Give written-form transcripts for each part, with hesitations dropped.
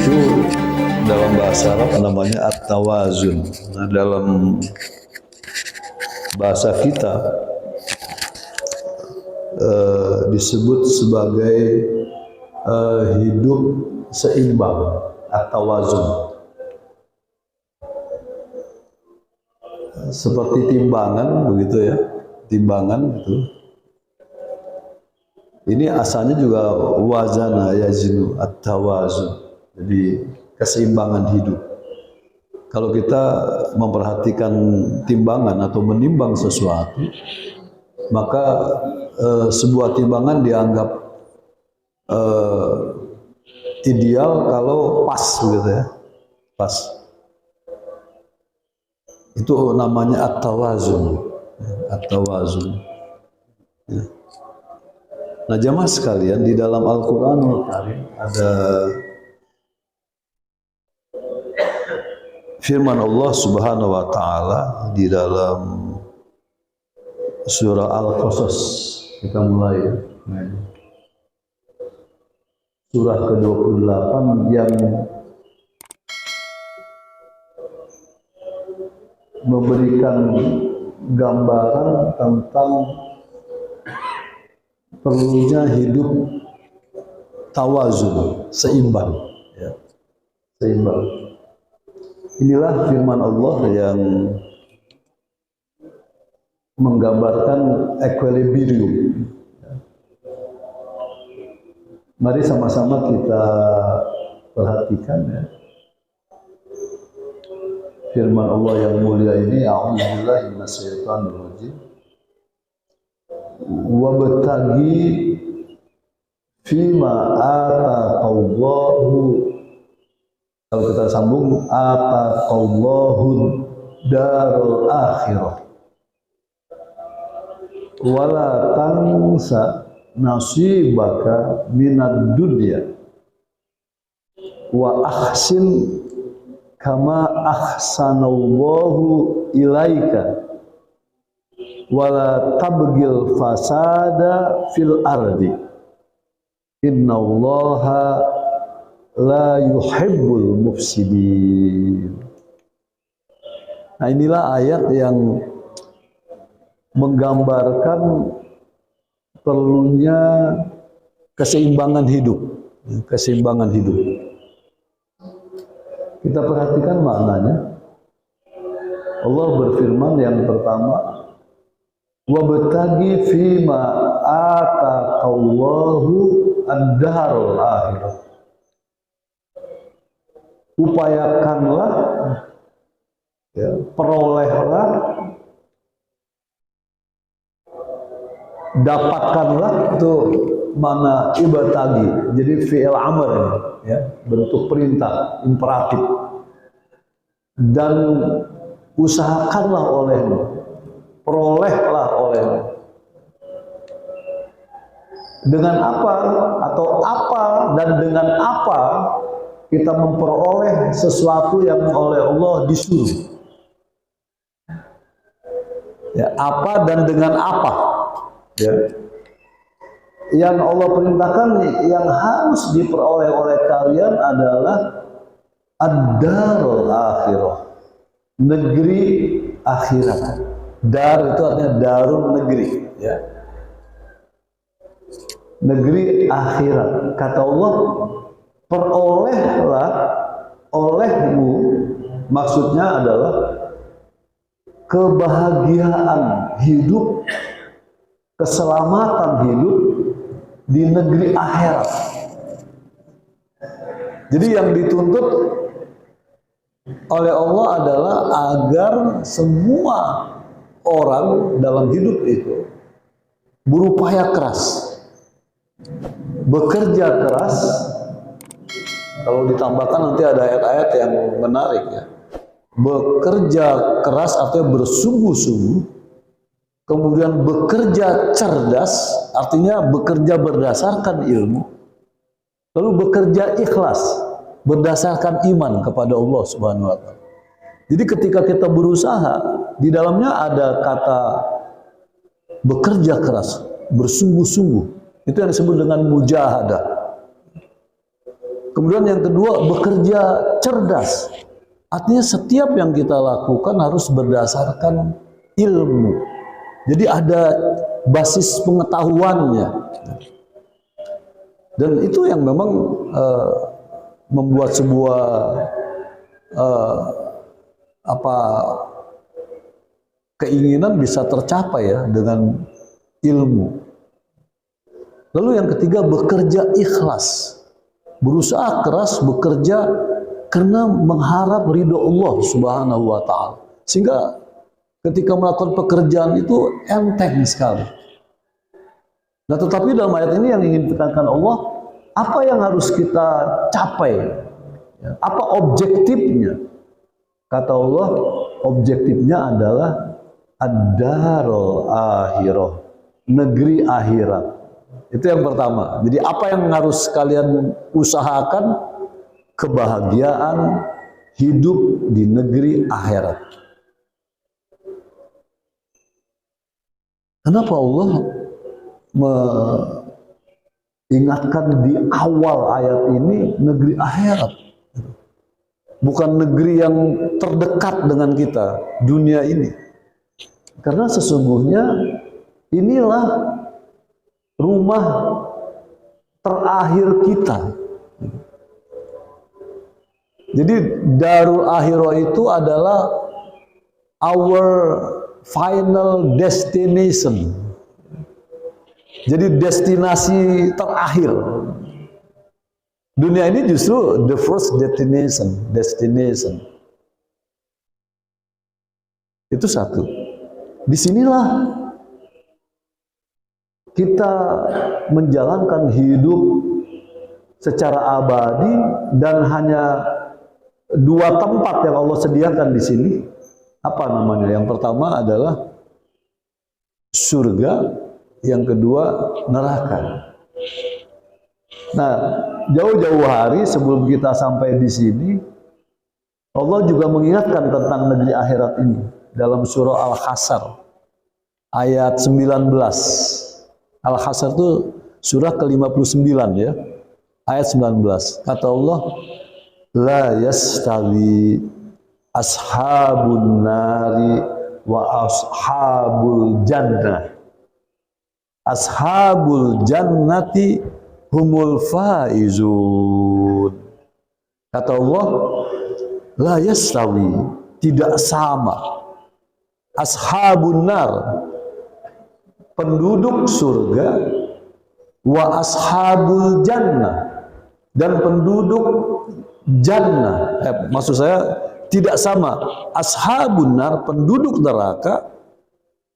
itu dalam bahasa Arab namanya at-tawazun. Nah, dalam bahasa kita disebut sebagai hidup seimbang, at-tawazun. Seperti timbangan begitu ya, timbangan itu. Ini asalnya juga wazana yazinu, at-tawazun. Jadi keseimbangan hidup. Kalau kita memperhatikan timbangan atau menimbang sesuatu, maka sebuah timbangan dianggap ideal kalau pas gitu ya, pas. Itu namanya at-tawazun, at-tawazun. Ya. Nah, jamaah sekalian, di dalam Al-Qur'anul Karim ada firman Allah Subhanahu wa taala di dalam surah Al-Qasas. Kita mulai ya. Surah ke-28 yang memberikan gambaran tentang perlunya hidup tawazun, seimbang ya. Seimbang. Inilah firman Allah yang menggambarkan equilibrium. Mari sama-sama kita perhatikan ya. Firman Allah yang mulia ini, a'udzubillahi minasyaitonir rajim. Wabtaghi fima ataqallahu, kalau kita sambung, ataqallahu darul akhirah wala tansa nasibaka minad dunya wa ahsin kama ahsanallahu ilaika wala tabgil fasada fil ardi innallaha la yuhibbul mufsidin. Nah, inilah ayat yang menggambarkan perlunya keseimbangan hidup, keseimbangan hidup. Kita perhatikan maknanya. Allah berfirman yang pertama, wabtaghi fima ataqallahu ad-darul akhirah. Upayakanlah ya, perolehlah, dapatkanlah, itu mana ibtaghi. Jadi fi'il amr ya, bentuk perintah imperatif. Dan usahakanlah olehmu, perolehlah olehmu. Dengan apa atau apa dan dengan apa kita memperoleh sesuatu yang oleh Allah disuruh. Ya, apa dan dengan apa? Ya. Yang Allah perintahkan yang harus diperoleh oleh kalian adalah ad-darul akhirah, negeri akhirat. Dar itu artinya darun, negeri ya. Negeri akhirat. Kata Allah, perolehlah, olehmu maksudnya adalah kebahagiaan hidup, keselamatan hidup di negeri akhirat. Jadi yang dituntut oleh Allah adalah agar semua orang dalam hidup itu berupaya keras, bekerja keras. Kalau ditambahkan nanti ada ayat-ayat yang menarik ya. Bekerja keras artinya bersungguh-sungguh, kemudian bekerja cerdas artinya bekerja berdasarkan ilmu, lalu bekerja ikhlas berdasarkan iman kepada Allah Subhanahu wa taala. Jadi ketika kita berusaha, di dalamnya ada kata bekerja keras, bersungguh-sungguh. Itu yang disebut dengan mujahadah. Kemudian yang kedua, bekerja cerdas. Artinya setiap yang kita lakukan harus berdasarkan ilmu. Jadi ada basis pengetahuannya. Dan itu yang memang membuat sebuah keinginan bisa tercapai ya dengan ilmu. Lalu yang ketiga, bekerja ikhlas. Berusaha keras bekerja karena mengharap ridho Allah Subhanahu wa Ta'ala. Sehingga ketika melakukan pekerjaan itu enteng sekali. Nah, tetapi dalam ayat ini yang ingin ditekankan Allah, apa yang harus kita capai? Apa objektifnya? Kata Allah, objektifnya adalah ad-darul akhirah, negeri akhirat. Itu yang pertama. Jadi apa yang harus kalian usahakan? Kebahagiaan hidup di negeri akhirat. Kenapa Allah mengingatkan di awal ayat ini negeri akhirat? Bukan negeri yang terdekat dengan kita, dunia ini. Karena sesungguhnya inilah rumah terakhir kita. Jadi Darul Akhirah itu adalah our final destination. Jadi destinasi terakhir. Dunia ini justru the first destination. Itu satu. Disinilah kita menjalankan hidup secara abadi dan hanya dua tempat yang Allah sediakan di sini. Apa namanya? Yang pertama adalah surga, yang kedua neraka. Nah, jauh-jauh hari sebelum kita sampai di sini, Allah juga mengingatkan tentang negeri akhirat ini dalam surah Al-Hasyr ayat 19. Al-Hasyr itu surah ke-59 ya. Ayat 19. Kata Allah, la yastawi ashabun nari wa ashabul jannah. Ashabul jannati humul faizun. Kata Allah, la yastawi, tidak sama. Ashabun nar, penduduk surga, wa ashabul jannah, dan penduduk jannah. Maksud saya tidak sama. Ashabun nar, penduduk neraka,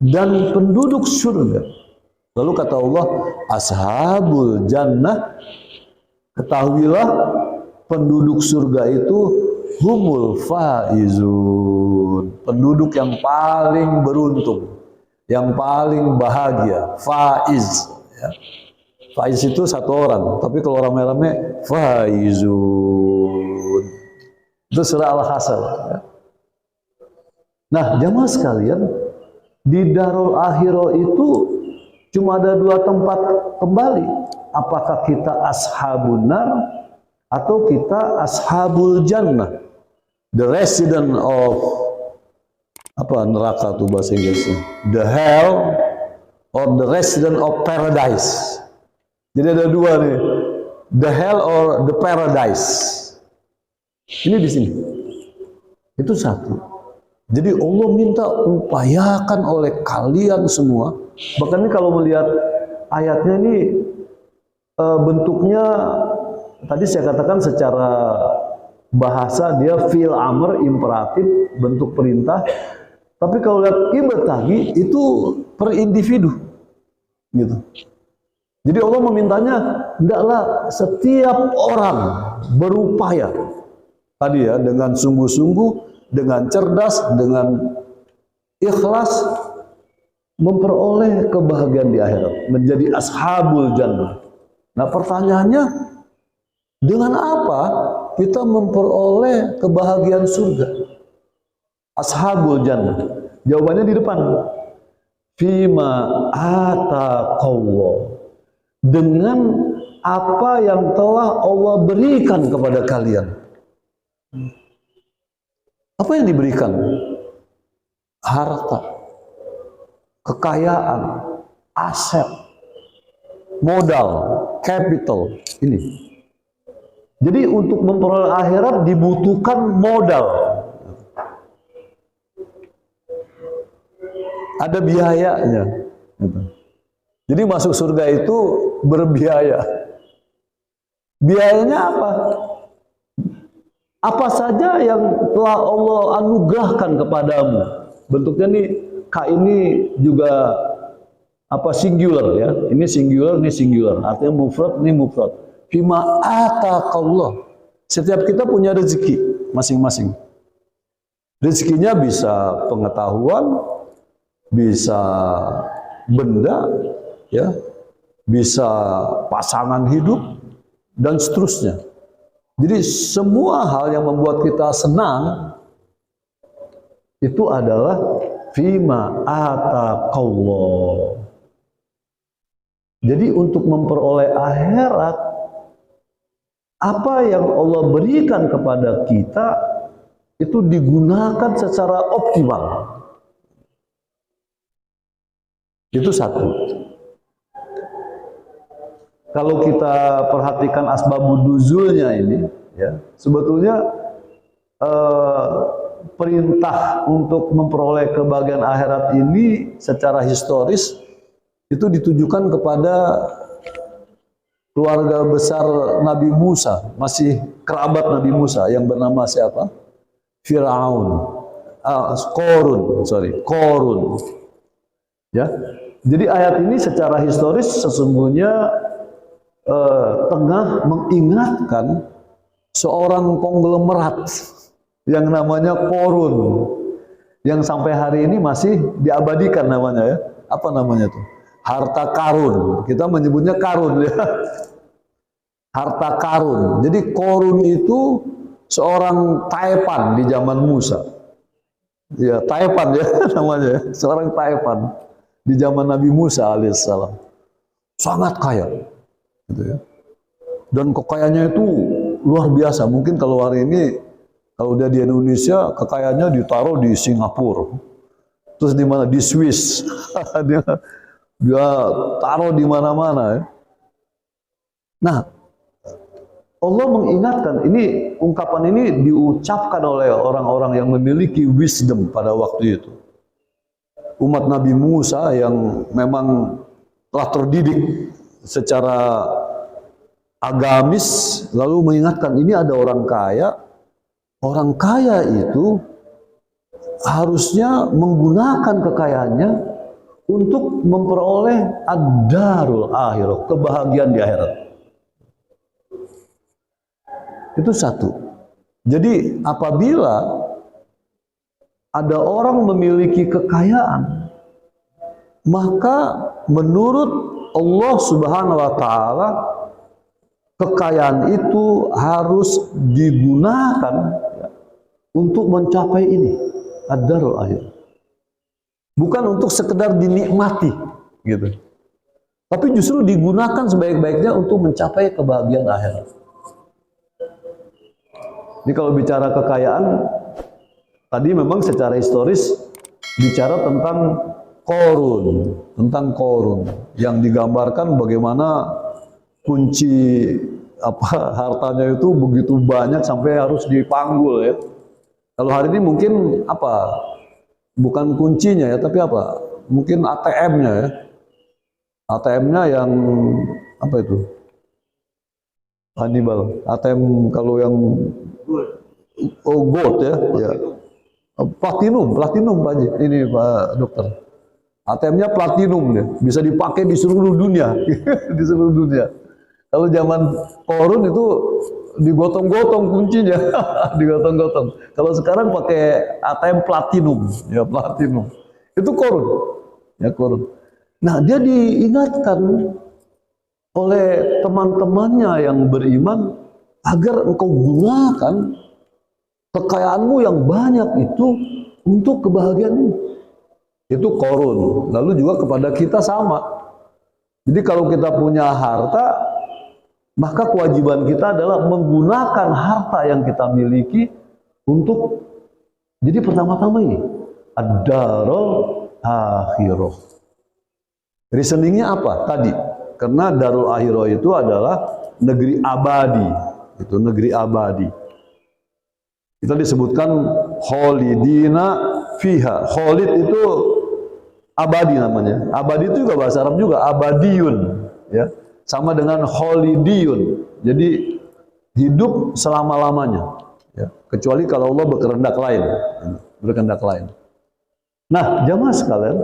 dan penduduk surga. Lalu kata Allah, ashabul jannah, ketahuilah penduduk surga itu humul faizun, penduduk yang paling beruntung, yang paling bahagia. Faiz ya. Faiz itu satu orang, tapi kalau rame-rame faizun. Itu surah Al-Hasyr ya. Nah, jamaah sekalian, di Darul Akhirah itu cuma ada dua tempat kembali. Apakah kita ashabun nar atau kita ashabul jannah? The resident of neraka tuh bahasa Inggrisnya, the hell or the resident of paradise. Jadi ada dua nih, the hell or the paradise. Ini di sini. Itu satu. Jadi Allah minta upayakan oleh kalian semua. Bahkan ini kalau melihat ayatnya ini bentuknya tadi saya katakan secara bahasa dia fi'il amr imperatif, bentuk perintah. Tapi kalau lihat ibtaghi itu per individu gitu. Jadi Allah memintanya hendaklah setiap orang berupaya tadi ya, dengan sungguh-sungguh, dengan cerdas, dengan ikhlas memperoleh kebahagiaan di akhirat, menjadi ashabul jannah. Nah, pertanyaannya, dengan apa kita memperoleh kebahagiaan surga? Ashabul jannah. Jawabannya di depan. Fima ataqallah. Dengan apa yang telah Allah berikan kepada kalian. Apa yang diberikan? Harta, kekayaan, aset, modal, capital. Ini. Jadi untuk memperoleh akhirat dibutuhkan modal. Ada biayanya. Jadi masuk surga itu berbiaya. Biayanya apa? Apa saja yang telah Allah anugerahkan kepadamu. Bentuknya nih, K ini juga apa singular ya. Ini singular, ini singular. Artinya mufrad, ini mufrad. Fima ataqallah. Setiap kita punya rezeki masing-masing. Rezekinya bisa pengetahuan, bisa benda, ya, bisa pasangan hidup dan seterusnya. Jadi semua hal yang membuat kita senang itu adalah fima ataqallah. Jadi untuk memperoleh akhirat, apa yang Allah berikan kepada kita itu digunakan secara optimal. Itu satu. Kalau kita perhatikan asbabun nuzulnya ini, ya, sebetulnya perintah untuk memperoleh kebahagiaan akhirat ini secara historis itu ditujukan kepada keluarga besar Nabi Musa, masih kerabat Nabi Musa yang bernama siapa? Firaun, Korun. Ya, jadi ayat ini secara historis sesungguhnya tengah mengingatkan seorang konglomerat yang namanya Korun, yang sampai hari ini masih diabadikan namanya ya. Apa namanya tuh? Harta karun. Kita menyebutnya karun ya. Harta karun. Jadi Korun itu seorang Taipan di zaman Musa. Ya, Taipan ya namanya, seorang Taipan di zaman Nabi Musa alaihissalam. Sangat kaya. Gitu ya. Dan kekayaannya itu luar biasa. Mungkin kalau hari ini, kalau udah di Indonesia, kekayaannya ditaruh di Singapura, terus di mana, di Swiss, dia taruh di mana-mana. Ya. Nah, Allah mengingatkan, ini ungkapan ini diucapkan oleh orang-orang yang memiliki wisdom pada waktu itu. Umat Nabi Musa yang memang telah terdidik secara agamis, lalu mengingatkan ini ada orang kaya. Orang kaya itu harusnya menggunakan kekayaannya untuk memperoleh ad-darul akhirah, kebahagiaan di akhirat. Itu satu. Jadi apabila ada orang memiliki kekayaan, maka menurut Allah Subhanahu wa taala kekayaan itu harus digunakan ya, untuk mencapai ini ad-darul akhirah. Bukan untuk sekedar dinikmati gitu. Tapi justru digunakan sebaik-baiknya untuk mencapai kebahagiaan akhirat. Ini kalau bicara kekayaan, tadi memang secara historis bicara tentang Korun yang digambarkan bagaimana kunci hartanya itu begitu banyak sampai harus dipanggul ya. Kalau hari ini mungkin bukan kuncinya ya, tapi mungkin ATM-nya ya. ATM-nya yang itu? Hannibal. ATM kalau yang gold ya. Platinum Pak Haji. Ini Pak Dokter. ATM-nya platinum ya, bisa dipakai di seluruh dunia, di seluruh dunia. Kalau zaman Korun itu digotong-gotong kuncinya, digotong-gotong. Kalau sekarang pakai ATM platinum, ya platinum. Itu Korun, ya Korun. Nah dia diingatkan oleh teman-temannya yang beriman agar engkau gunakan kekayaanmu yang banyak itu untuk kebahagiaanmu. Itu Korun. Lalu juga kepada kita sama. Jadi kalau kita punya harta, maka kewajiban kita adalah menggunakan harta yang kita miliki untuk jadi pertama-tama ini ad-darul akhirah. Reasoningnya apa? Tadi, karena darul akhirah itu adalah negeri abadi, itu negeri abadi. Kita disebutkan khalidina fiha. Khalid itu abadi namanya. Abadi itu juga bahasa Arab juga abadiyun, ya. Sama dengan khalidiyun. Jadi hidup selama-lamanya, ya. Kecuali kalau Allah berkehendak lain, berkehendak lain. Nah, jamaah sekalian,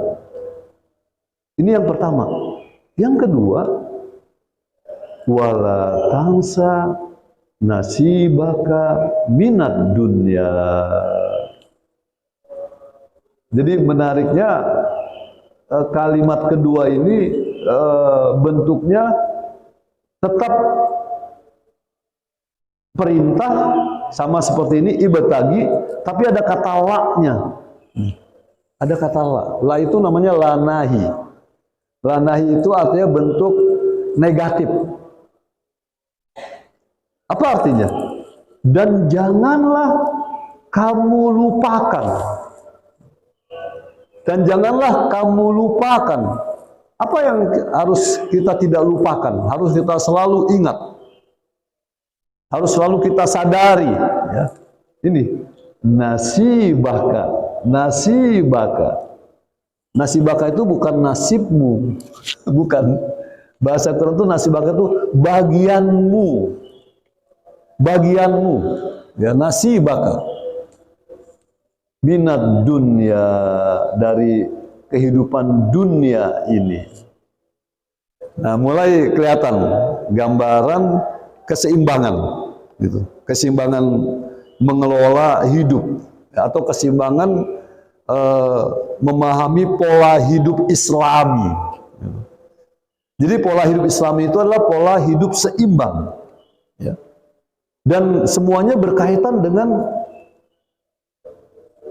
ini yang pertama. Yang kedua, wala tansa nasibaka minad dunya. Jadi menariknya kalimat kedua ini bentuknya tetap perintah sama seperti ini ibtagi, tapi ada kata la-nya. Ada kata la. La itu namanya lanahi. Lanahi itu artinya bentuk negatif. Apa artinya? Dan janganlah kamu lupakan. Dan janganlah kamu lupakan. Apa yang harus kita tidak lupakan? Harus kita selalu ingat. Harus selalu kita sadari. Ya. Ini nasibaka. Nasibaka. Nasibaka itu bukan nasibmu. Bukan. Bahasa Quran itu nasibaka itu bagianmu. Bagianmu. Ya, nasibaka. Minad dunya, dari kehidupan dunia ini. Nah, mulai kelihatan gambaran keseimbangan, gitu. Keseimbangan mengelola hidup, atau keseimbangan memahami pola hidup Islami. Jadi pola hidup Islami itu adalah pola hidup seimbang, ya. Dan semuanya berkaitan dengan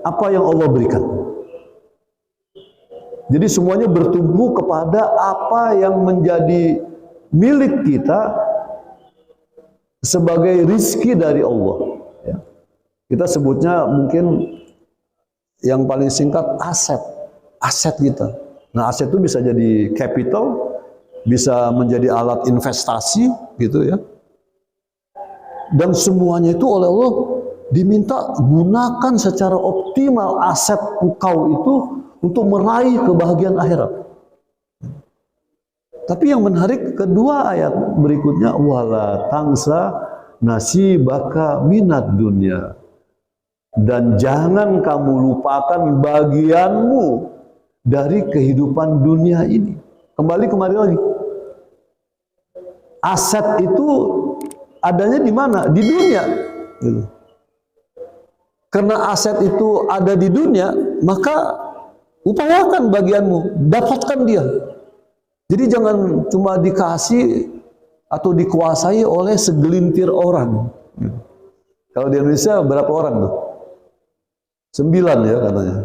apa yang Allah berikan. Jadi semuanya bertumbuh kepada apa yang menjadi milik kita sebagai rizki dari Allah. Ya. Kita sebutnya mungkin yang paling singkat aset. Aset kita. Nah, aset itu bisa jadi capital, bisa menjadi alat investasi, gitu ya. Dan semuanya itu oleh Allah diminta gunakan secara optimal aset engkau itu untuk meraih kebahagiaan akhirat. Tapi yang menarik kedua ayat berikutnya, wala tangsa nasibaka minad dunya, dan jangan kamu lupakan bagianmu dari kehidupan dunia ini. Kembali lagi. Aset itu adanya di mana? Di dunia. Karena aset itu ada di dunia, maka upayakan bagianmu, dapatkan dia. Jadi jangan cuma dikasih atau dikuasai oleh segelintir orang. Kalau di Indonesia berapa orang tuh? 9 ya katanya.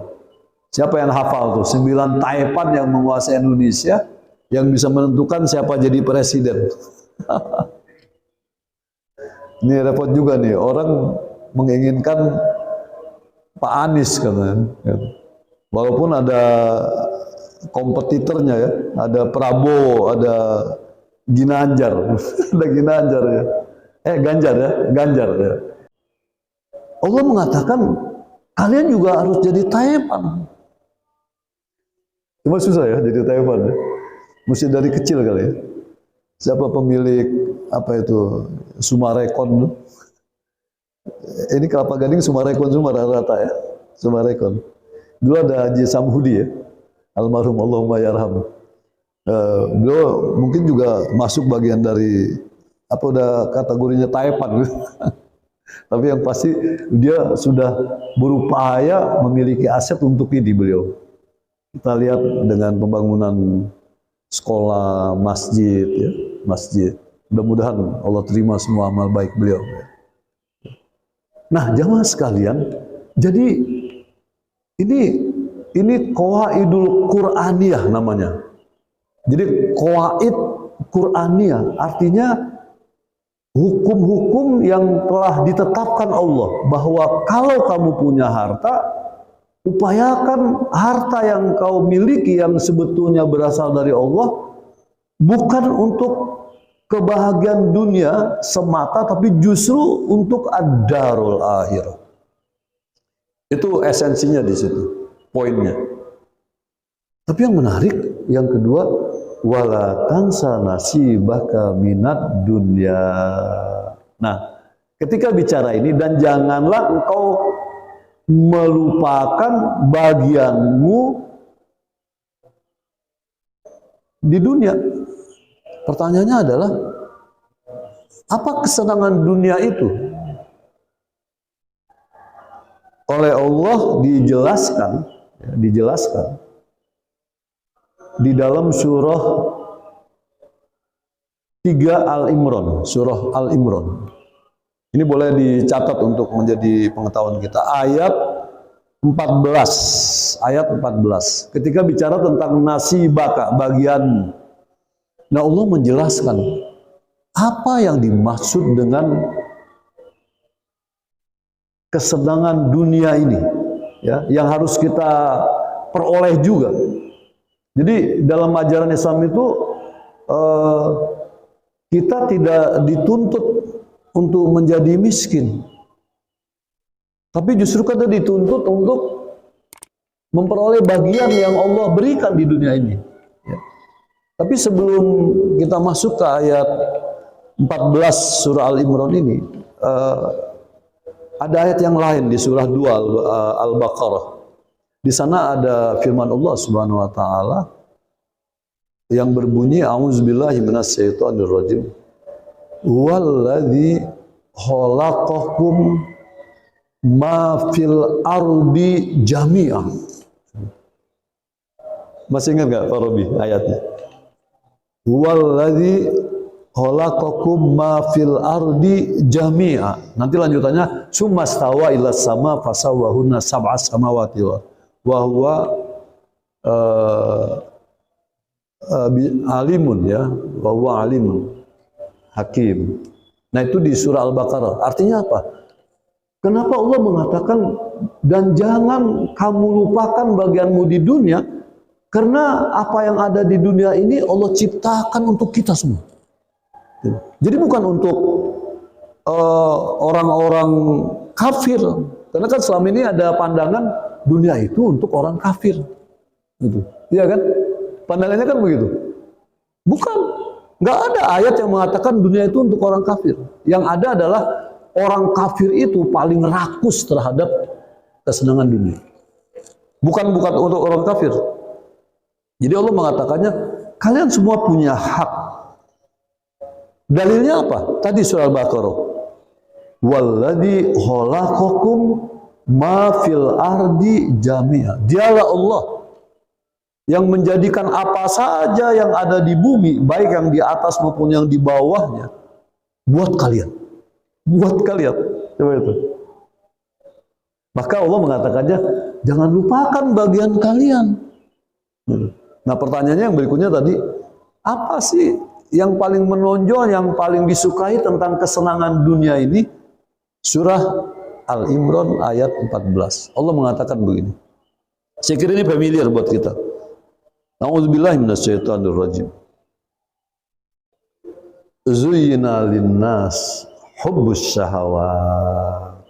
Siapa yang hafal tuh? 9 taipan yang menguasai Indonesia, yang bisa menentukan siapa jadi presiden. Ini repot juga nih, orang menginginkan Pak Anies katanya. Walaupun ada kompetitornya ya, ada Prabowo, ada Ginanjar, ada Ginanjar ya. Ganjar ya, Ganjar ya. Allah mengatakan kalian juga harus jadi taipan. Cuma susah ya jadi taipan ya. Mesti dari kecil kali ya. Siapa pemilik apa itu Sumarekon? Ini Kelapa Gading Sumarekon semua rata-rata ya. Sumarekon. Dulu ada Haji Samhudi ya. Almarhum Allahumma yarham. Beliau mungkin juga masuk bagian dari apa udah kategorinya taipan gitu. Tapi yang pasti dia sudah berupaya memiliki aset untuk ini beliau. Kita lihat dengan pembangunan sekolah, masjid ya, masjid. Mudah-mudahan Allah terima semua amal baik beliau. Nah, jamaah sekalian, jadi ini qawaidul Qur'aniyah namanya. Jadi qawaid Qur'aniyah artinya hukum-hukum yang telah ditetapkan Allah bahwa kalau kamu punya harta, upayakan harta yang kau miliki yang sebetulnya berasal dari Allah bukan untuk kebahagiaan dunia semata, tapi justru untuk ad-darul akhirah. Itu esensinya di situ, poinnya. Tapi yang menarik, yang kedua, wala tansa nasibaka minad dunya. Nah, ketika bicara ini, dan janganlah engkau melupakan bagianmu di dunia. Pertanyaannya adalah, apa kesenangan dunia itu? Oleh Allah dijelaskan di dalam surah 3 Al-Imran, surah Al-Imran. Ini boleh dicatat untuk menjadi pengetahuan kita. Ayat 14. Ketika bicara tentang nasibaka, bagian. Nah, Allah menjelaskan apa yang dimaksud dengan kesenangan dunia ini, ya, yang harus kita peroleh juga. Jadi dalam ajaran Islam itu kita tidak dituntut untuk menjadi miskin, tapi justru kita dituntut untuk memperoleh bagian yang Allah berikan di dunia ini. Ya. Tapi sebelum kita masuk ke ayat 14 surah Al-Imran ini, ada ayat yang lain di surah 2 Al-Baqarah. Di sana ada firman Allah Subhanahu wa taala yang berbunyi, a'udzubillahi minasyaitonir rajim. Walladzi khalaqakum ma fil ardi jami'an. Masih ingat enggak Pak Robi ayatnya? Walladzi khalaqakum ma fil ardi jami'a. Nanti lanjutannya, summastawa ila sama fasawwahunna sab'a samawati wa huwa alimun, ya, wa huwa alimun hakim. Nah, itu di surah Al-Baqarah. Artinya apa? Kenapa Allah mengatakan dan jangan kamu lupakan bagianmu di dunia, karena apa yang ada di dunia ini Allah ciptakan untuk kita semua. Jadi bukan untuk orang-orang kafir, karena kan selama ini ada pandangan dunia itu untuk orang kafir, gitu. Iya kan? Pandangannya kan begitu. Bukan, nggak ada ayat yang mengatakan dunia itu untuk orang kafir. Yang ada adalah orang kafir itu paling rakus terhadap kesenangan dunia. Bukan untuk orang kafir. Jadi Allah mengatakannya, kalian semua punya hak. Dalilnya apa? Tadi surah Al-Baqarah. Walladzi khalaqakum ma fil ardi jami'a. Dialah Allah yang menjadikan apa saja yang ada di bumi, baik yang di atas maupun yang di bawahnya, buat kalian. Buat kalian. Coba itu. Maka Allah mengatakannya, jangan lupakan bagian kalian. Nah, pertanyaannya yang berikutnya tadi, apa sih yang paling menonjol, yang paling disukai tentang kesenangan dunia ini? Surah Al-Imran ayat 14. Allah mengatakan begini. Saya kira ini familiar buat kita. A'udzubillahi minasyaitonir rajim. Zuyyina linnas hubbus syahawat.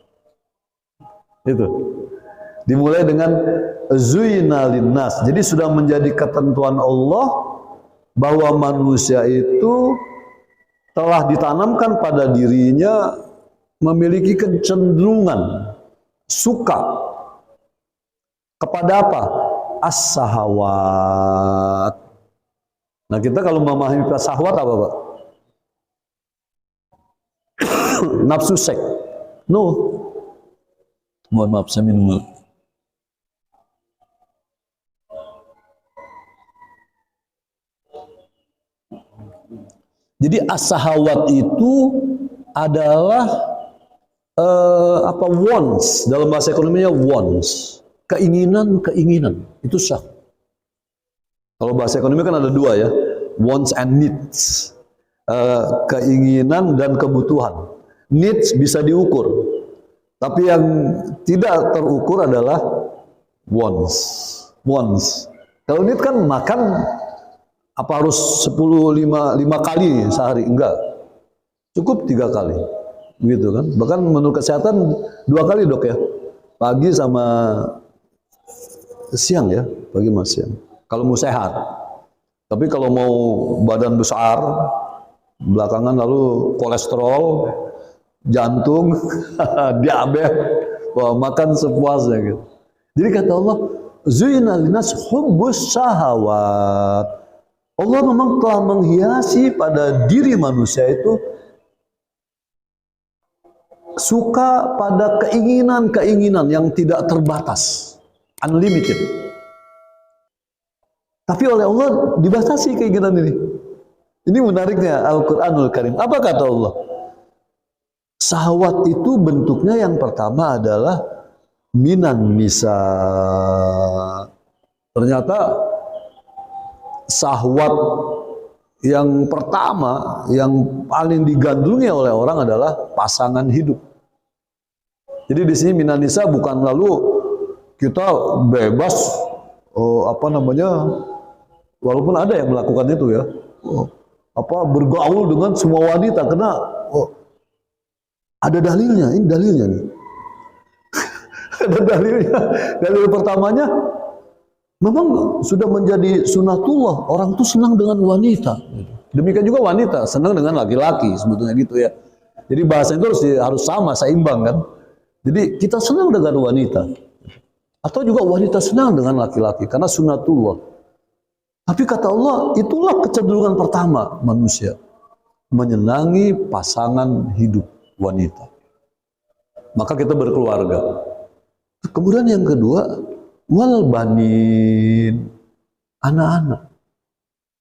Itu. Dimulai dengan zuyyina linnas. Jadi sudah menjadi ketentuan Allah bahwa manusia itu telah ditanamkan pada dirinya memiliki kecenderungan suka kepada apa? As-sahawat. Nah, kita kalau memahami sahwat apa, Pak? Nafsu seks. No. Mohon maaf, saya minum dulu. Jadi as-sahawat itu adalah wants, dalam bahasa ekonominya wants, keinginan itu sah. Kalau bahasa ekonomi kan ada dua, ya, wants and needs. keinginan dan kebutuhan. Needs bisa diukur, tapi yang tidak terukur adalah wants. Wants. Kalau need kan makan apa harus 5 kali sehari? Enggak. Cukup 3 kali. Gitu kan. Bahkan menurut kesehatan 2 kali, Dok, ya. Pagi sama siang, ya. Pagi sama siang. Kalau mau sehat. Tapi kalau mau badan besar, belakangan lalu kolesterol, jantung, diabetes, wah, makan sepuasnya gitu. Jadi kata Allah, Zuyina linas hubbus syahawat. Allah memang telah menghiasi pada diri manusia itu suka pada keinginan-keinginan yang tidak terbatas, unlimited. Tapi oleh Allah dibatasi keinginan ini. Ini menariknya Al-Quranul Karim. Apa kata Allah? Syahwat itu bentuknya yang pertama adalah minan nisa. Ternyata syahwat yang pertama, yang paling digandrungi oleh orang adalah pasangan hidup. Jadi di sini minan nisa bukan lalu kita bebas, walaupun ada yang melakukan itu, ya, bergaul dengan semua wanita, karena ada dalilnya. Ini dalilnya nih. Ada dalilnya. Dalil pertamanya, memang sudah menjadi sunatullah, orang tuh senang dengan wanita. Demikian juga wanita senang dengan laki-laki, sebetulnya gitu, ya. Jadi bahasa itu harus sama, seimbang kan. Jadi kita senang dengan wanita, atau juga wanita senang dengan laki-laki karena sunatullah. Tapi kata Allah, itulah kecenderungan pertama manusia, menyenangi pasangan hidup wanita. Maka kita berkeluarga. Kemudian yang kedua, wal banin, anak-anak,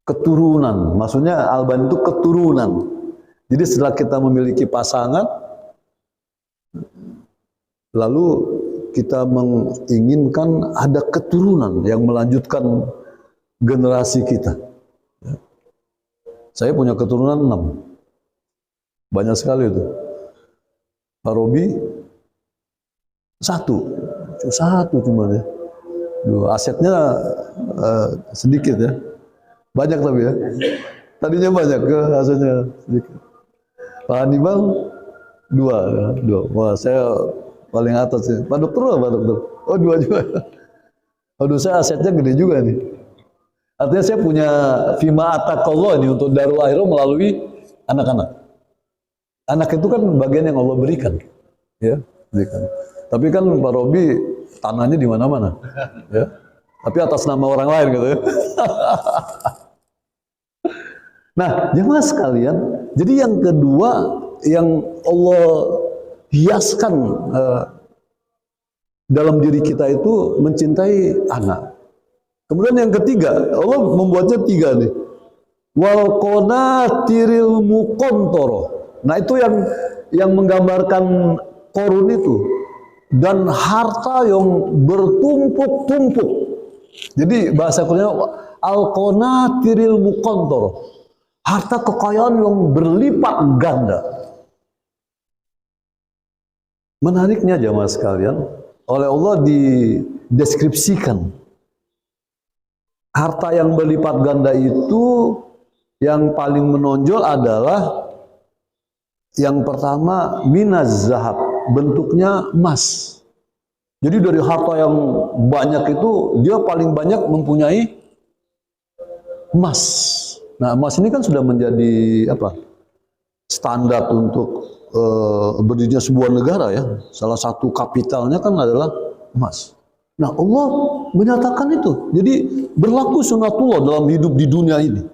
keturunan. Maksudnya al-banin itu keturunan. Jadi setelah kita memiliki pasangan, lalu kita menginginkan ada keturunan yang melanjutkan generasi kita. Saya punya keturunan 6. Banyak sekali itu. Pak Robi 1 cuma, ya. Asetnya sedikit, ya. Banyak tapi, ya. Tadinya banyak, asetnya sedikit. Pak Hannibal 2, ya. 2. Wah, saya paling atas, ya. Pak Dokter lah, Pak Dokter. Oh, 2 juga. Aduh, saya asetnya gede juga nih. Artinya saya punya fima atakallah ini untuk darul akhirah melalui anak-anak. Anak itu kan bagian yang Allah berikan, ya, berikan. Tapi kan Pak Robi tanahnya di mana-mana, ya. Tapi atas nama orang lain gitu, ya. Nah, jemaah sekalian, jadi yang kedua yang Allah hiaskan dalam diri kita itu mencintai anak. Kemudian yang ketiga, Allah membuatnya 3 nih. Wal qanatiril muqantara. Nah, itu yang menggambarkan korun itu, dan harta yang bertumpuk-tumpuk. Jadi bahasa Quran al qanatiril muqantara. Harta kekayaan yang berlipat ganda. Menariknya jamaah sekalian, oleh Allah dideskripsikan harta yang berlipat ganda itu yang paling menonjol adalah yang pertama minaz zahab, bentuknya emas. Jadi dari harta yang banyak itu dia paling banyak mempunyai emas. Nah, emas ini kan sudah menjadi standar untuk berdirinya sebuah negara, ya. Salah satu kapitalnya kan adalah emas. Nah, Allah menyatakan itu. Jadi berlaku sunatullah dalam hidup di dunia ini.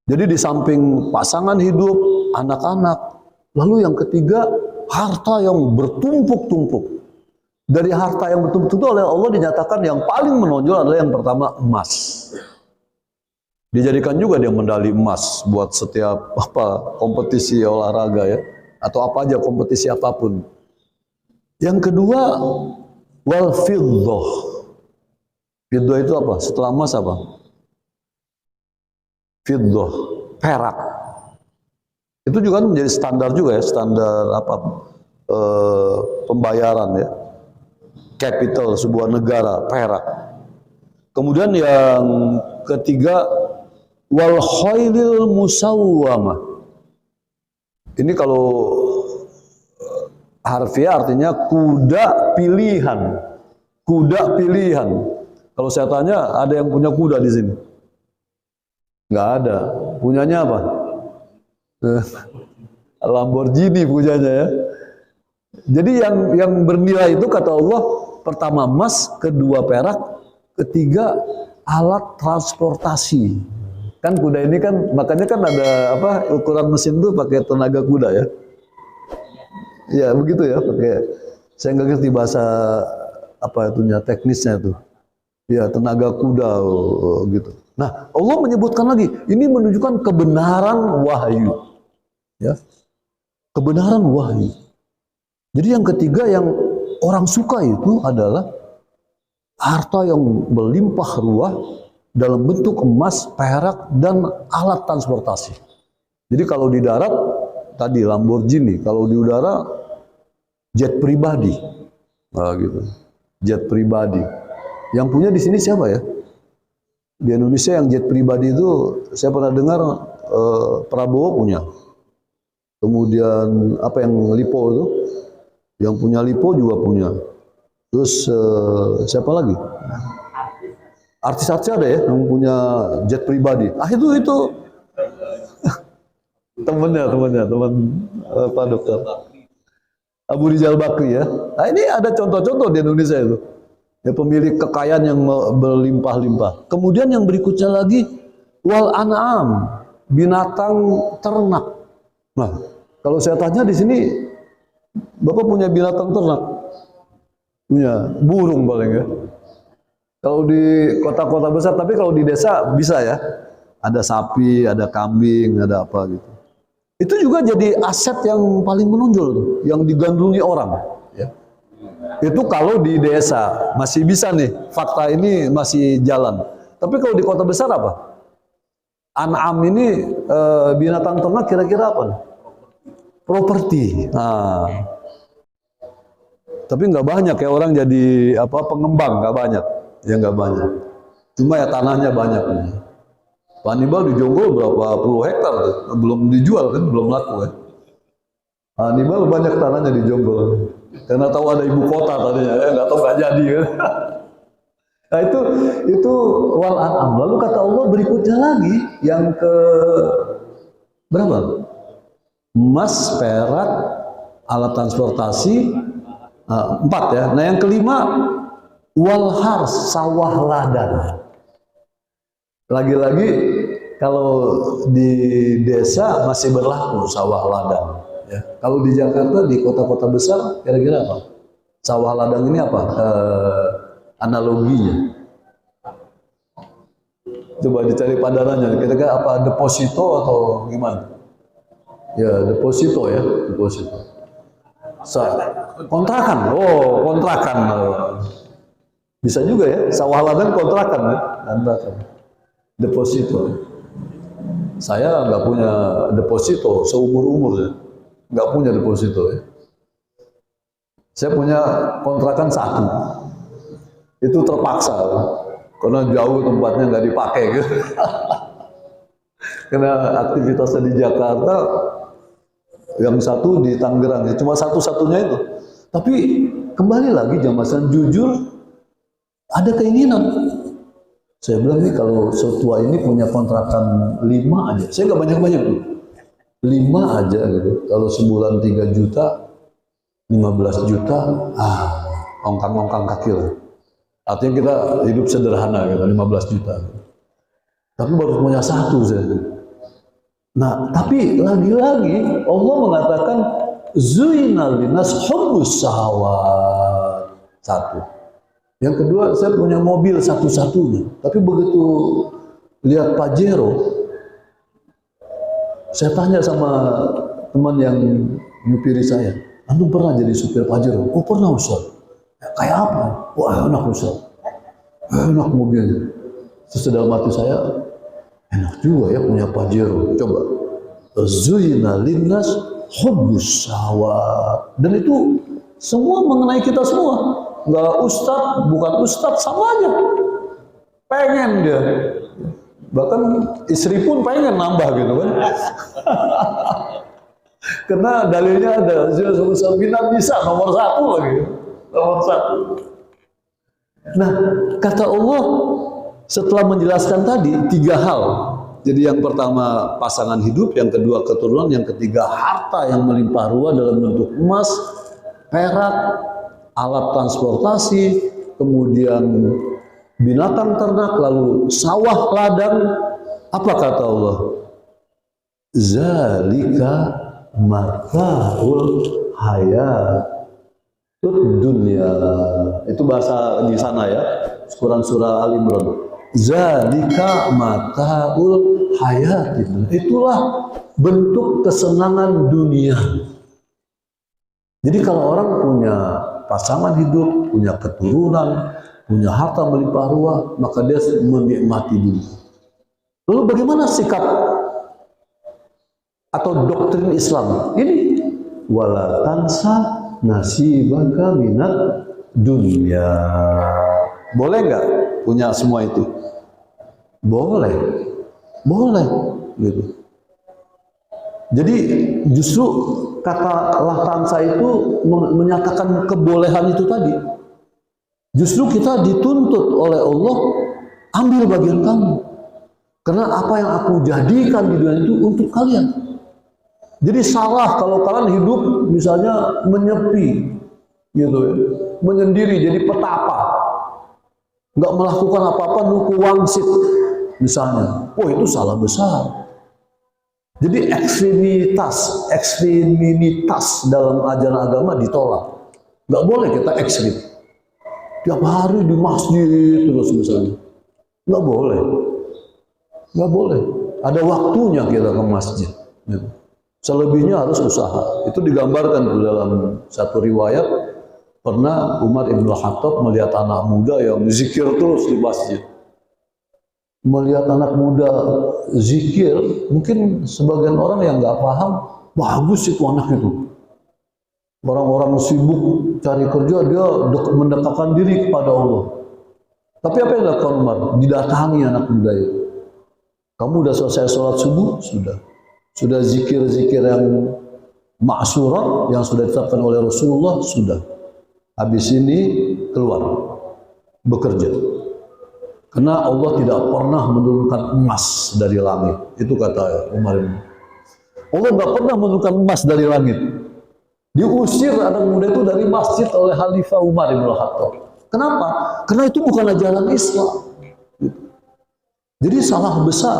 Jadi di samping pasangan hidup, anak-anak, lalu yang ketiga harta yang bertumpuk-tumpuk. Dari harta yang bertumpuk-tumpuk oleh Allah dinyatakan yang paling menonjol adalah yang pertama emas. Dijadikan juga dia medali emas buat setiap kompetisi olahraga, ya, atau apa aja kompetisi apapun. Yang kedua wal fiddah. Fiddah itu apa? Setelah emas apa? Fiddah, perak. Itu juga kan menjadi standar juga ya, standar apa pembayaran ya. Capital sebuah negara, perak. Kemudian yang ketiga, wal khailil musawwamah. Ini kalau harfiah artinya kuda pilihan. Kuda pilihan. Kalau saya tanya, ada yang punya kuda di sini? Nggak ada. Punyanya apa? Lamborghini punyanya ya. Jadi yang bernilai itu kata Allah, pertama emas, kedua perak, ketiga alat transportasi. Kan kuda ini kan, makanya kan ada apa ukuran mesin tuh pakai tenaga kuda ya. Ya begitu ya, pakai. Saya nggak ngerti bahasa apa itunya teknisnya tuh. Ya tenaga kuda gitu. Nah Allah menyebutkan lagi, ini menunjukkan kebenaran wahyu. Ya, kebenaran wahyu. Jadi yang ketiga yang orang suka itu adalah harta yang berlimpah ruah dalam bentuk emas, perak, dan alat transportasi. Jadi kalau di darat tadi Lamborghini, kalau di udara jet pribadi, nah, gitu. Jet pribadi. Yang punya di sini siapa ya? Di Indonesia yang jet pribadi itu saya pernah dengar Prabowo punya. Kemudian apa yang Lipo itu? Yang punya Lipo juga punya. Terus siapa lagi? Artis-artis ada ya yang punya jet pribadi. Ah itu teman Pak Dokter Abu Rizal Bakri ya. Nah ini ada contoh-contoh di Indonesia itu. Ya, pemilik kekayaan yang berlimpah-limpah. Kemudian yang berikutnya lagi wal an'am, binatang ternak. Nah, kalau saya tanya di sini Bapak punya binatang ternak? Punya burung paling ya. Kalau di kota-kota besar, tapi kalau di desa bisa ya. Ada sapi, ada kambing, ada apa gitu. Itu juga jadi aset yang paling menonjol tuh, yang digandrungi orang. Ya. Itu kalau di desa masih bisa nih, fakta ini masih jalan. Tapi kalau di kota besar apa? An'am ini binatang ternak kira-kira apa nih? Properti. Nah, tapi nggak banyak ya orang jadi apa pengembang, nggak banyak, ya nggak banyak. Cuma ya tanahnya banyak. Pak Hannibal di Jonggol berapa puluh hektar, belum dijual kan, belum laku ya. Pak Hannibal banyak tanahnya di Jonggol, karena tahu ada ibu kota tadinya, nggak tahu nggak jadi kan. Nah itu wal an'am. Lalu kata Allah berikutnya lagi yang ke berapa? Emas, perak, alat transportasi, 4 ya. Nah yang kelima wal hars, sawah ladang. Lagi-lagi kalau di desa masih berlaku sawah ladang. Ya. Kalau di Jakarta di kota-kota besar kira-kira apa? Sawah ladang ini apa? Analoginya. Coba dicari padarannya. Kira-kira apa deposito atau gimana? Ya deposito ya, deposito. Kontrakan, kontrakan. Bisa juga ya, sawah ladang kontrakan ya, kontrakan. Deposito. Saya nggak punya deposito seumur-umur ya, nggak punya deposito ya. Saya punya kontrakan 1. Itu terpaksa, karena jauh tempatnya nggak dipakai gitu. Karena aktivitasnya di Jakarta, yang 1 di Tangerang, cuma satu-satunya itu. Tapi kembali lagi jamaah jujur, ada keinginan. Saya bilang nih kalau setua ini punya kontrakan 5 aja, saya nggak banyak-banyak tuh. 5 aja gitu. Kalau sebulan 3 juta, 15 juta, ongkang-ongkang kaki lah. Artinya kita hidup sederhana gitu, 15 juta. Tapi baru punya 1 saya. Nah, tapi lagi-lagi Allah mengatakan zuinal linas hubbus syahawat. 1. Yang kedua, saya punya mobil satu-satunya. Tapi begitu lihat Pajero, saya tanya sama teman yang nyupiri saya, "Antum pernah jadi supir Pajero?" "Oh, pernah Ustaz." "Kayak apa?" "Wah, enak Ustaz. Enak mobilnya." Terus dalam hati saya, enak juga ya punya Pajero. Coba. Zuyina linnas hubbus syahwat. Dan itu semua mengenai kita semua. Nggak ustadz, bukan ustadz, sama aja. Pengen dia. Bahkan istri pun pengen nambah gitu kan. Karena dalilnya ada, Zina bisa nomor 1 lagi. Nomor 1. Nah, kata Allah setelah menjelaskan tadi 3 hal. Jadi yang pertama pasangan hidup, yang kedua keturunan, yang ketiga harta yang melimpah ruah dalam bentuk emas, perak, alat transportasi, kemudian binatang ternak, lalu sawah ladang. Apa kata Allah? Zalika mata'ul hayatud dunya. Itu bahasa di sana ya, Quran surah Al Imran. Zalika mata'ul hayatid. Itulah bentuk kesenangan dunia. Jadi kalau orang punya pasangan hidup, punya keturunan, punya harta melimpah ruah, maka dia menikmati dunia. Lalu bagaimana sikap atau doktrin Islam? Ini wala tansa nasibaka minat dunia. Boleh nggak punya semua itu? Boleh, boleh, gitu. Jadi justru kata lahtansa itu menyatakan kebolehan itu tadi. Justru kita dituntut oleh Allah, ambil bagian kamu. Karena apa yang aku jadikan di dunia itu untuk kalian. Jadi salah kalau kalian hidup misalnya menyepi, gitu ya, menyendiri jadi petapa, nggak melakukan apa-apa, nuku wangsit misalnya. Oh, itu salah besar. Jadi ekstremitas dalam ajaran agama ditolak. Nggak boleh kita ekstrim. Tiap hari di masjid terus misalnya. Nggak boleh. Nggak boleh. Ada waktunya kita ke masjid. Selebihnya harus usaha. Itu digambarkan dalam satu riwayat. Pernah Umar Ibn Khattab melihat anak muda yang zikir terus di masjid. Melihat anak muda zikir, mungkin sebagian orang yang nggak paham, bagus itu anak itu. Orang-orang sibuk cari kerja, dia mendekatkan diri kepada Allah. Tapi apa yang dilakukan Umar? Didatangi anak muda itu. Kamu udah selesai sholat subuh? Sudah. Sudah zikir-zikir yang ma'syurat, yang sudah ditetapkan oleh Rasulullah? Sudah. Habis ini keluar, bekerja. Karena Allah tidak pernah menurunkan emas dari langit. Itu kata Umar ini. Allah nggak pernah menurunkan emas dari langit. Diusir anak muda itu dari masjid oleh Khalifah Umar Ibn Khattab. Kenapa? Karena itu bukan ajaran Islam. Jadi salah besar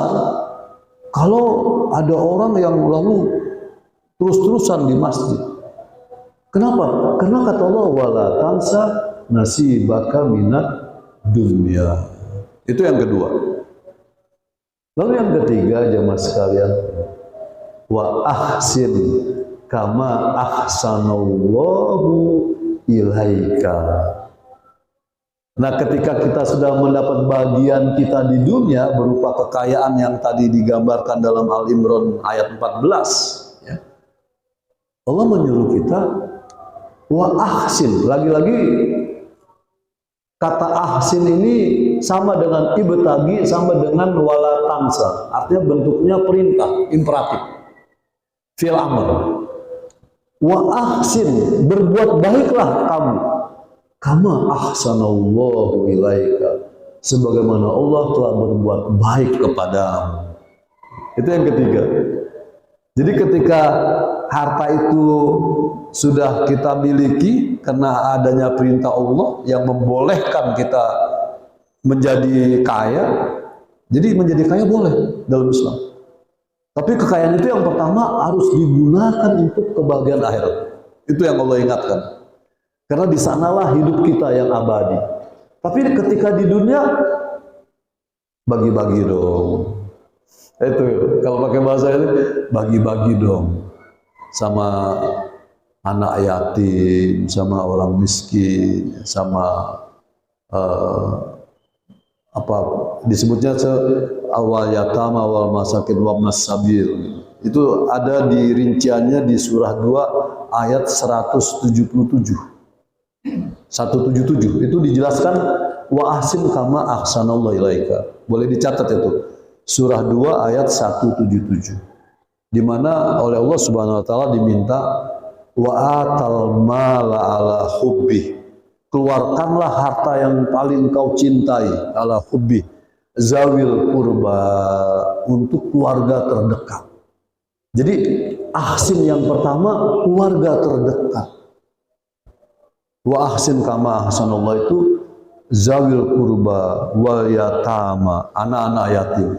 kalau ada orang yang lalu terus-terusan di masjid. Kenapa? Karena kata Allah, wala tansa nasibaka minat dunya. Itu yang kedua. Lalu yang ketiga, jemaah sekalian, wa ahsin kama ahsanallahu ilaika. Nah, ketika kita sudah mendapat bagian kita di dunia berupa kekayaan yang tadi digambarkan dalam Al Imran ayat 14, ya, Allah menyuruh kita wa ahsin. Lagi-lagi kata ahsin ini sama dengan ibtagi, sama dengan wala tansa. Artinya bentuknya perintah, imperatif. Fi'il amr. Wa ahsin, berbuat baiklah kamu. Kama ahsanallahu ilaika. Sebagaimana Allah telah berbuat baik kepadamu. Itu yang ketiga. Jadi ketika harta itu sudah kita miliki karena adanya perintah Allah yang membolehkan kita menjadi kaya, jadi menjadi kaya boleh dalam Islam. Tapi kekayaan itu yang pertama harus digunakan untuk kebahagiaan akhirat. Itu yang Allah ingatkan. Karena di sanalah hidup kita yang abadi. Tapi ketika di dunia, bagi-bagi dong. Itu kalau pakai bahasa ini, bagi-bagi dong sama anak yatim, sama orang miskin, sama apa disebutnya awal yatam, awal masakin, wabnas sabil. Itu ada di rinciannya di surah 2 ayat 177. 177 itu dijelaskan wa ahsin kama ahsanallahu ilaika. Boleh dicatat itu. Surah 2 ayat 177. Di mana oleh Allah Subhanahu wa taala diminta wa atal mala ala hubbi. Keluarkanlah harta yang paling kau cintai ala hubbi. Zawil qurba, untuk keluarga terdekat. Jadi ahsin yang pertama keluarga terdekat. Wa ahsin kama ahsanallah itu zawil qurba wal yatama, anak-anak yatim,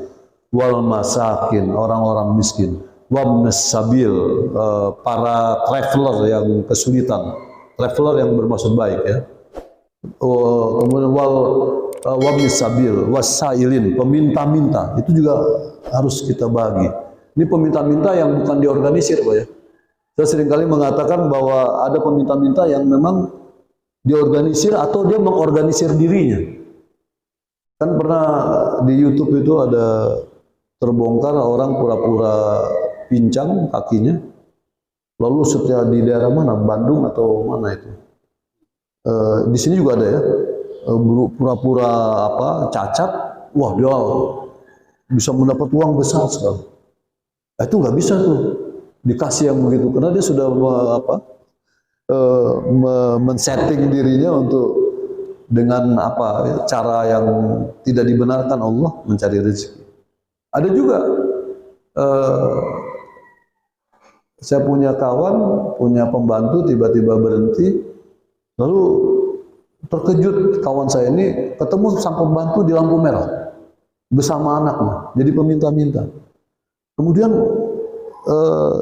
wal masakin, orang-orang miskin, wabnas sabil, para traveler yang kesulitan, traveler yang bermaksud baik ya. Kemudian wabnis sabil, wasailin, peminta-minta, itu juga harus kita bagi. Ini peminta-minta yang bukan diorganisir, Pak ya. Saya seringkali mengatakan bahwa ada peminta-minta yang memang diorganisir atau dia mengorganisir dirinya. Kan pernah di YouTube itu ada terbongkar orang pura-pura pincang kakinya, lalu setelah di daerah mana, Bandung atau mana itu? Di sini juga ada ya, pura-pura cacat, wah dia bisa mendapat uang besar sekali. Itu nggak bisa tuh dikasih yang begitu, karena dia sudah men-setting dirinya untuk dengan cara yang tidak dibenarkan Allah mencari rezeki. Ada juga saya punya kawan, punya pembantu tiba-tiba berhenti, lalu terkejut kawan saya ini ketemu sang pembantu di lampu merah bersama anaknya, jadi peminta-minta. Kemudian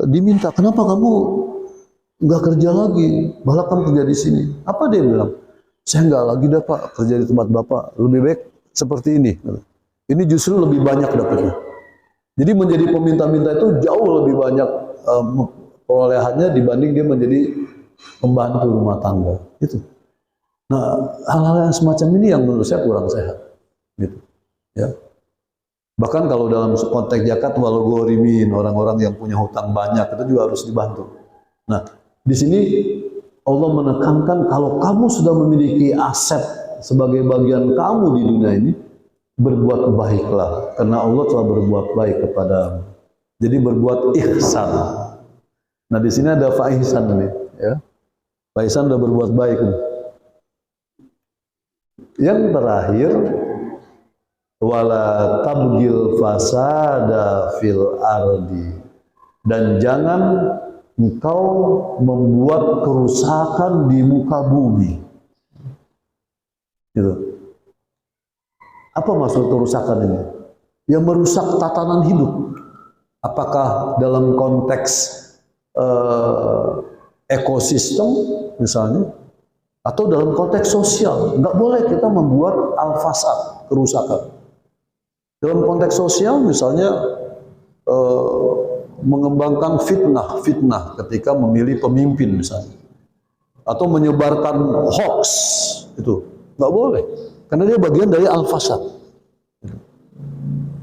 diminta, kenapa kamu nggak kerja lagi, malah kan kerja di sini? Apa dia bilang? Saya nggak lagi dapat kerja di tempat bapak, lebih baik seperti ini. Ini justru lebih banyak dapatnya. Jadi menjadi peminta-minta itu jauh lebih banyak perolehannya dibanding dia menjadi pembantu rumah tangga. Itu. Nah, hal-hal yang semacam ini yang menurut saya kurang sehat. Gitu. Ya. Bahkan kalau dalam konteks zakat wal ghorimin, orang-orang yang punya hutang banyak itu juga harus dibantu. Nah, di sini Allah menekankan kalau kamu sudah memiliki aset sebagai bagian kamu di dunia ini, berbuat baiklah karena Allah telah berbuat baik kepadamu. Jadi berbuat ihsan. Nah, di sini ada faihsan nih, ya. Faihsan sudah berbuat baik nih. Yang terakhir, wala tabgil fasada fil ardi, dan jangan engkau membuat kerusakan di muka bumi. Gitu. Apa maksud kerusakan ini? Yang merusak tatanan hidup. Apakah dalam konteks ekosistem misalnya, atau dalam konteks sosial? Nggak boleh kita membuat al-fasad, kerusakan. Dalam konteks sosial misalnya mengembangkan fitnah ketika memilih pemimpin misalnya, atau menyebarkan hoax, itu nggak boleh karena dia bagian dari al-fasad.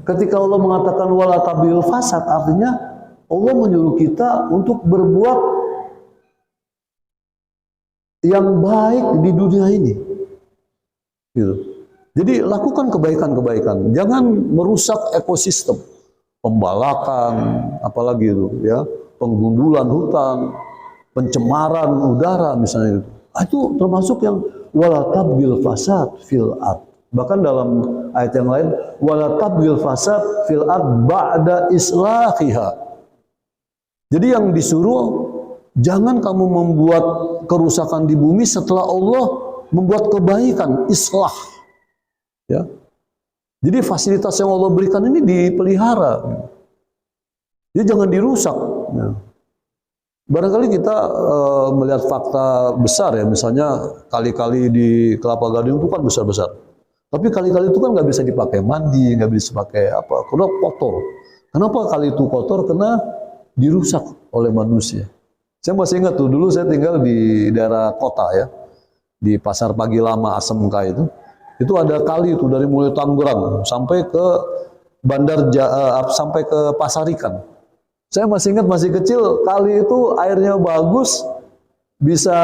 Ketika Allah mengatakan wala tabil fasad, artinya Allah menyuruh kita untuk berbuat yang baik di dunia ini, gitu. Jadi lakukan kebaikan-kebaikan, jangan merusak ekosistem, pembalakan, apalagi itu, ya, penggundulan hutan, pencemaran udara misalnya itu. Itu termasuk yang wala tabghil fasad fil ard. Bahkan dalam ayat yang lain, wala tabghil fasad fil ard ba'da islahiha. Jadi yang disuruh, jangan kamu membuat kerusakan di bumi setelah Allah membuat kebaikan, islah. Ya. Jadi fasilitas yang Allah berikan ini dipelihara. Dia jangan dirusak. Ya. Barangkali kita melihat fakta besar ya, misalnya kali-kali di Kelapa Gading itu kan besar-besar. Tapi kali-kali itu kan nggak bisa dipakai mandi, nggak bisa pakai apa, karena kotor. Kenapa kali itu kotor? Karena dirusak oleh manusia. Saya masih ingat tuh, dulu saya tinggal di daerah kota ya, di Pasar Pagi Lama Asmk itu. Itu ada kali itu dari mulai Tangerang sampai ke sampai ke Pasar Ikan. Saya masih ingat masih kecil, kali itu airnya bagus, bisa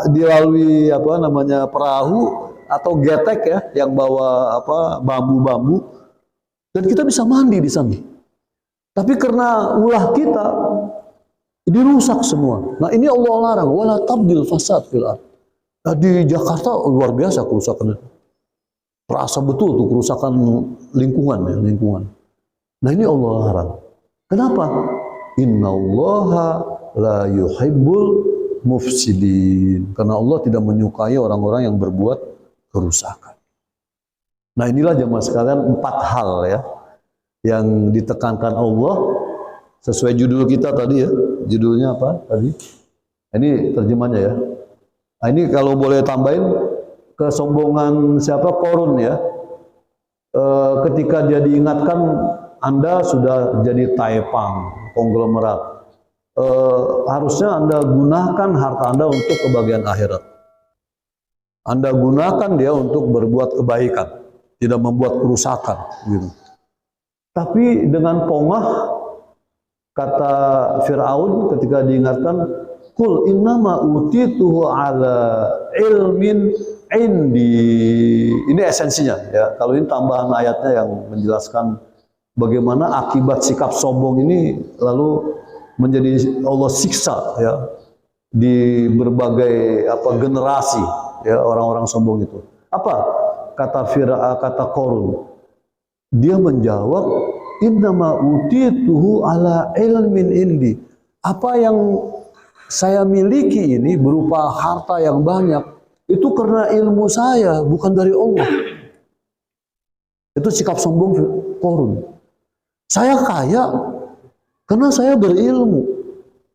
dilalui apa namanya perahu atau getek ya yang bawa apa bambu-bambu dan kita bisa mandi di sana. Tapi karena ulah kita ini rusak semua. Nah, ini Allah larang wala tabdil fasad fil ard. Nah, di Jakarta luar biasa kerusakan. Terasa betul tuh kerusakan lingkungan ya, lingkungan. Nah, ini Allah larang. Kenapa? Innallaha la yuhibbul mufsidin. Karena Allah tidak menyukai orang-orang yang berbuat kerusakan. Nah, inilah jemaah sekalian 4 hal ya yang ditekankan Allah sesuai judul kita tadi ya. Judulnya apa tadi? Ini terjemahnya ya. Nah, ini kalau boleh tambahin kesombongan siapa? Korun ya. Ketika dia diingatkan Anda sudah jadi taepang, konglomerat. Harusnya Anda gunakan harta Anda untuk kebahagiaan akhirat. Anda gunakan dia untuk berbuat kebaikan, tidak membuat kerusakan gitu. Tapi dengan pongah kata Fir'aun ketika diingatkan, "Qul innama utituhu ala ilmin indi." Ini esensinya ya. Kalau ini tambahan ayatnya yang menjelaskan bagaimana akibat sikap sombong ini lalu menjadi Allah siksa ya di berbagai apa generasi ya orang-orang sombong itu. Apa kata kata Qarun? Dia menjawab, innama utituhu ala ilmin indi. Apa yang saya miliki ini berupa harta yang banyak itu karena ilmu saya, bukan dari Allah. Itu sikap sombong Qarun. Saya kaya karena saya berilmu.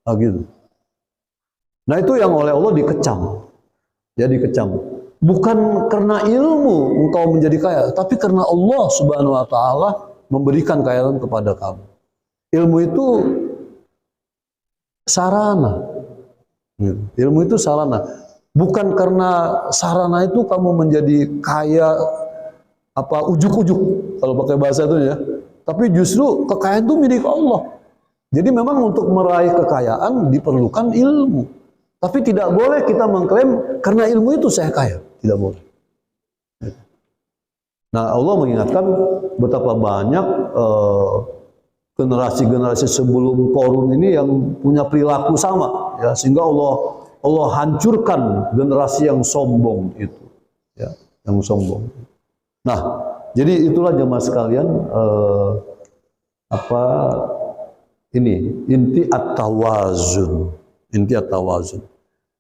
Nah, gitu. Nah, itu yang oleh Allah dikecam. Ya, dikecam. Bukan karena ilmu engkau menjadi kaya, tapi karena Allah Subhanahu wa taala memberikan kekayaan kepada kamu. Ilmu itu sarana. Ilmu itu sarana. Bukan karena sarana itu kamu menjadi kaya apa ujuk-ujuk kalau pakai bahasa itu ya. Tapi justru kekayaan itu milik Allah. Jadi memang untuk meraih kekayaan diperlukan ilmu. Tapi tidak boleh kita mengklaim karena ilmu itu saya kaya. Tidak boleh. Nah, Allah mengingatkan betapa banyak generasi-generasi sebelum Qarun ini yang punya perilaku sama, ya, sehingga Allah hancurkan generasi yang sombong itu, ya, yang sombong. Nah, jadi itulah jemaah sekalian inti at-tawazun,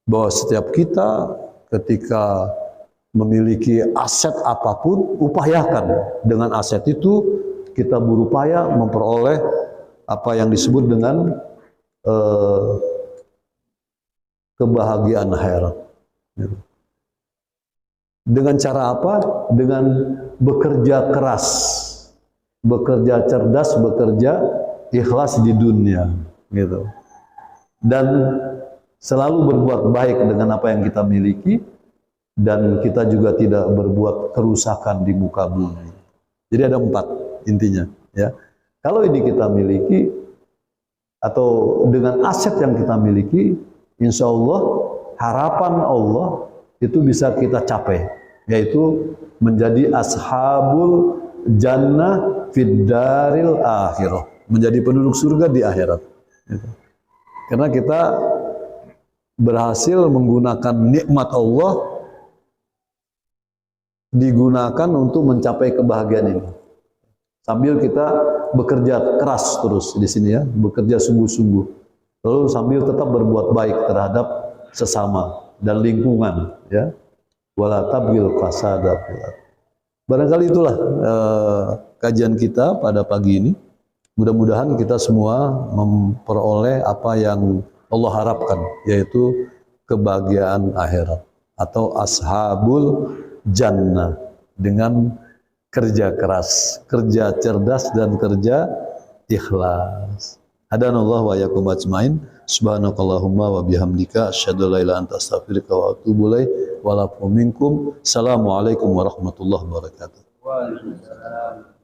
bahwa setiap kita ketika memiliki aset apapun, upayakan dengan aset itu kita berupaya memperoleh apa yang disebut dengan kebahagiaan akhirat. Dengan cara apa? Dengan bekerja keras, bekerja cerdas, bekerja ikhlas di dunia, gitu. Dan selalu berbuat baik dengan apa yang kita miliki. Dan kita juga tidak berbuat kerusakan di muka bumi. Jadi ada 4 intinya, ya. Kalau ini kita miliki atau dengan aset yang kita miliki, insya Allah harapan Allah itu bisa kita capai, yaitu menjadi ashabul jannah fid daril akhirah, menjadi penduduk surga di akhirat. Karena kita berhasil menggunakan nikmat Allah digunakan untuk mencapai kebahagiaan ini. Sambil kita bekerja keras terus di sini ya, bekerja sungguh-sungguh. Lalu sambil tetap berbuat baik terhadap sesama dan lingkungan, ya. Wala tabghil fasada fil ardh. Barangkali itulah kajian kita pada pagi ini. Mudah-mudahan kita semua memperoleh apa yang Allah harapkan, yaitu kebahagiaan akhirat atau ashabul jannah dengan kerja keras, kerja cerdas dan kerja ikhlas. Hadanallahu wa iyyakum ajmain. Subhanakallahumma wa bihamdika asyhadu an la ilaha illa anta astaghfiruka wa atubu ilaik. Wa lakum minkum. Assalamualaikum warahmatullahi wabarakatuh. Waalaikumsalam.